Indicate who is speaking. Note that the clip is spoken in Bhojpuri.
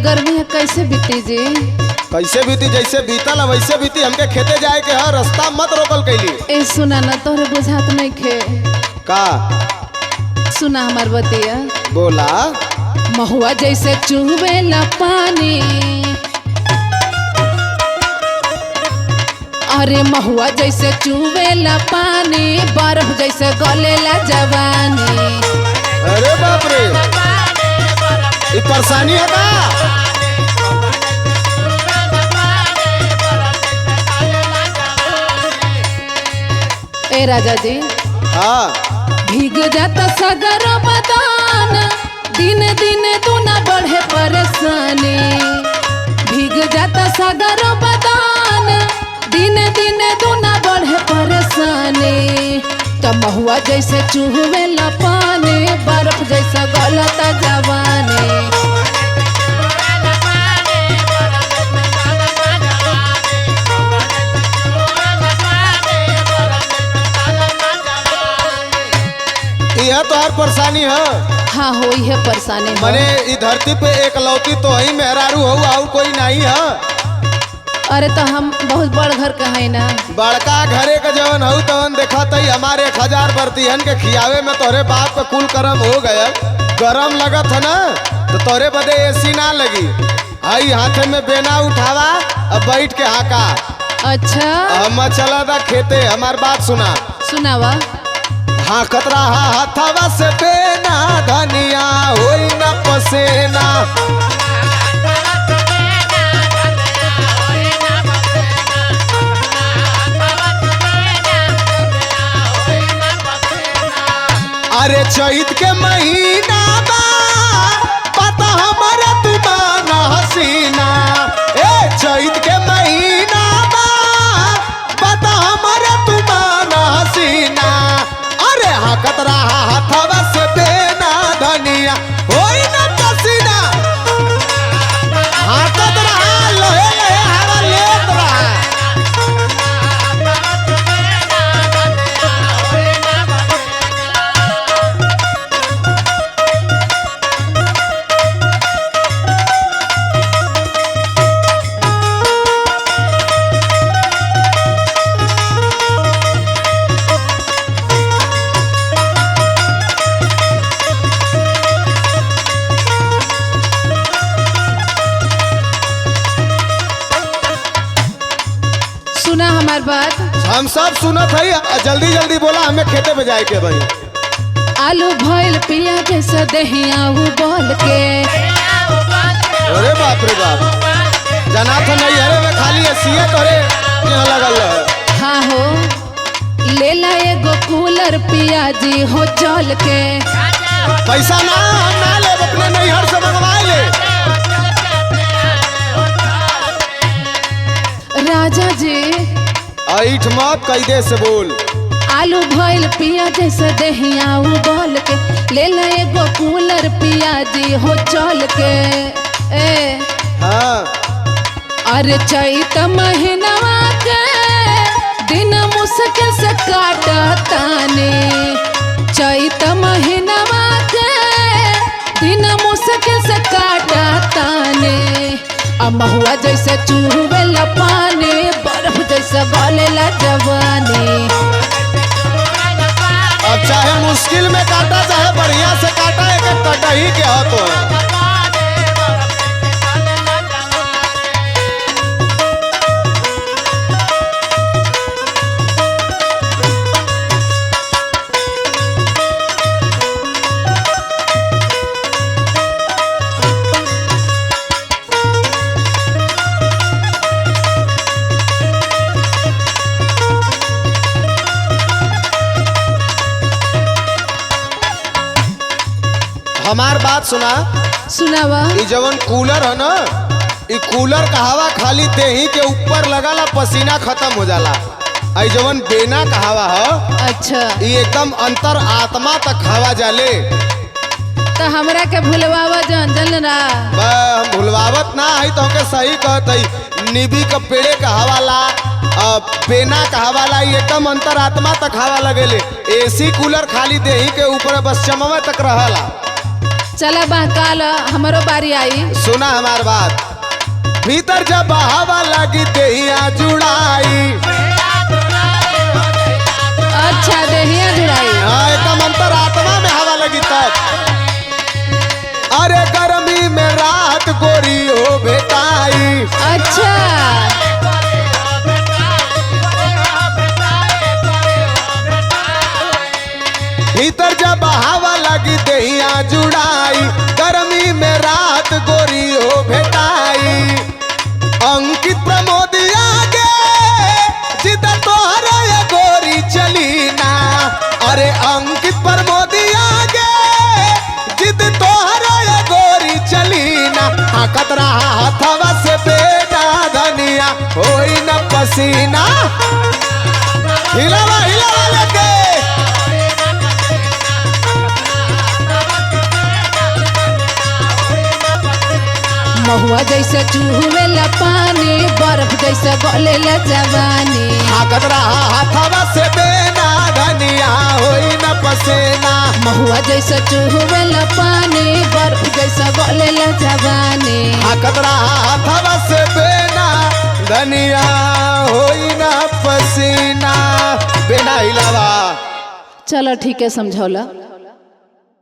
Speaker 1: गर्मी है कैसे बीती जी?
Speaker 2: कैसे बीती? जैसे बीतल है वैसे बीती। हमके खेते जाए के है, रास्ता मत रोकल कैली।
Speaker 1: ए सुना ना, तोहरे बुझात नहीं खे
Speaker 2: का?
Speaker 1: सुना हमार बतिया।
Speaker 2: बोला।
Speaker 1: महुआ जैसे चुहवेला पानी, अरे महुआ जैसे चुहवेला पानी, बर्फ जैसे गलेला जवानी।
Speaker 2: अरे बाप रे, ये परेशानी है का?
Speaker 1: ए राजा जी,
Speaker 2: हाँ
Speaker 1: भीग जाता सगर बदान, दिन दिन दूना बढ़े परेशानी। भीग जाता सगर बदान, दिन दिन दूना बढ़े परेशानी। त महुआ जैसे चुहवेला पानी, बर्फ जैसा गलता जवानी।
Speaker 2: यह तो हर परेशानी है।
Speaker 1: हाँ हो है परेशानी।
Speaker 2: मने इस धरती पे एक लौती तो ही मेहरारू हो, और कोई नहीं है।
Speaker 1: अरे तो हम बहुत बड़ घर का है ना।
Speaker 2: बड़का घरे का जवन हो तवन देखा तई हमारे 1000 बर्तियन के खियावे में तोरे बाप का कुल करम हो गया। गरम लगत है ना तो तोरे बदे एसी ना लगी। आई हाथे में बेना उठावा अब बैठ के हाका।
Speaker 1: अच्छा
Speaker 2: हम चला था खेते। हमार बात सुना।
Speaker 1: सुनावा।
Speaker 2: हाँ खतरा हथवा से बेना, धनिया होई ना पसेना। अरे चैत के महीना बा, पता हमारा तुमाना हसीना। ए चैत के महीना बा, पता हमारा तुमाना हसीना। अरे हाँ कतरा हथवा से बेना, धनिया होई ना पसीना। हाँ कतरा लोहे लोहे हवा लेत रहा।
Speaker 1: सुना हमार बात।
Speaker 2: हम सब सुनत है। जल्दी जल्दी बोला, हमें खेते पे जाए के भाई।
Speaker 1: आलू भइल पिया जैसा दहिया बोल के।
Speaker 2: अरे बाप रे बाप, जना था नहीं अरे में खाली एसीए तोरे यहाँ लगल है।
Speaker 1: हाँ हो लेला एगो कूलर पिया जी हो चल के।
Speaker 2: पैसा ना हम ना ले, अपने नैहर से मंगवा ले।
Speaker 1: राजा जी
Speaker 2: ऐठ मत कैदे से बोल।
Speaker 1: आलू भइल पिया जैसा दहिया बोल के। लेला एगो कूलर पिया जी हो चल के। ए
Speaker 2: हाँ
Speaker 1: अरे चैत महीनवा के दिन मुश्किल से काटतानी। चैत महीनवा के दिन मुश्किल से काटतानी। महुआ जैसे चुहवेला पानी, बर्फ जैसे गलेला जवानी।
Speaker 2: अब चाहे मुश्किल में काटा चाहे बढ़िया से काटा, एक कटा ही के हो तो। हमार बात सुना।
Speaker 1: सुनावा।
Speaker 2: ये जवन कूलर है ना, ये कूलर का हवा खाली देही के ऊपर लगाला पसीना खत्म हो जाला। आई जवन बेना का हवा है,
Speaker 1: अच्छा
Speaker 2: ये एकदम अंतर आत्मा तक हवा जाले।
Speaker 1: तो हमरा के भूलवावा जान ना।
Speaker 2: हम भूलवावत ना है तो के सही कहत है। निबी का पेड़े का हवा ला, बेना का हवा ला, एकदम अंतर आत्मा तक हवा लगेले। एसी कूलर खाली देही के ऊपर बस चमवे तक रहला।
Speaker 1: चला बहकाल हमारो बारी आई।
Speaker 2: सुना हमार बात, भीतर जब हवा लगी देहिया जुड़ाई।
Speaker 1: अच्छा देहिया जुड़ाई।
Speaker 2: हाँ एकदम अंतरात्मा में हवा लगी तब। अरे गर्मी में रात गोरी हो भेटाई।
Speaker 1: अच्छा
Speaker 2: भीतर जब हवा लगी देहिया जुड़ाई, गर्मी में रात गोरी हो भेटाई। अंकित प्रमोद आगे जिद तोहरा ये गोरी चली ना। अरे अंकित प्रमोद आगे जिद तोहरा ये गोरी चली ना। कतरा हथवा से बेटा धनिया होई न पसीना। हिलावा हिलावा लेके
Speaker 1: महुआ जैसे चूहेला पानी, बर्फ जैसे गलेला जवानी।
Speaker 2: कतरा हथवा से बेना धनिया होई न पसीना।
Speaker 1: महुआ जैसे चूहेला पानी, बर्फ जैसे गलेला जवानी।
Speaker 2: कतरा हथवा से बेना धनिया होई न पसीना। बेना हिलावा।
Speaker 1: चलो ठीक है समझौला।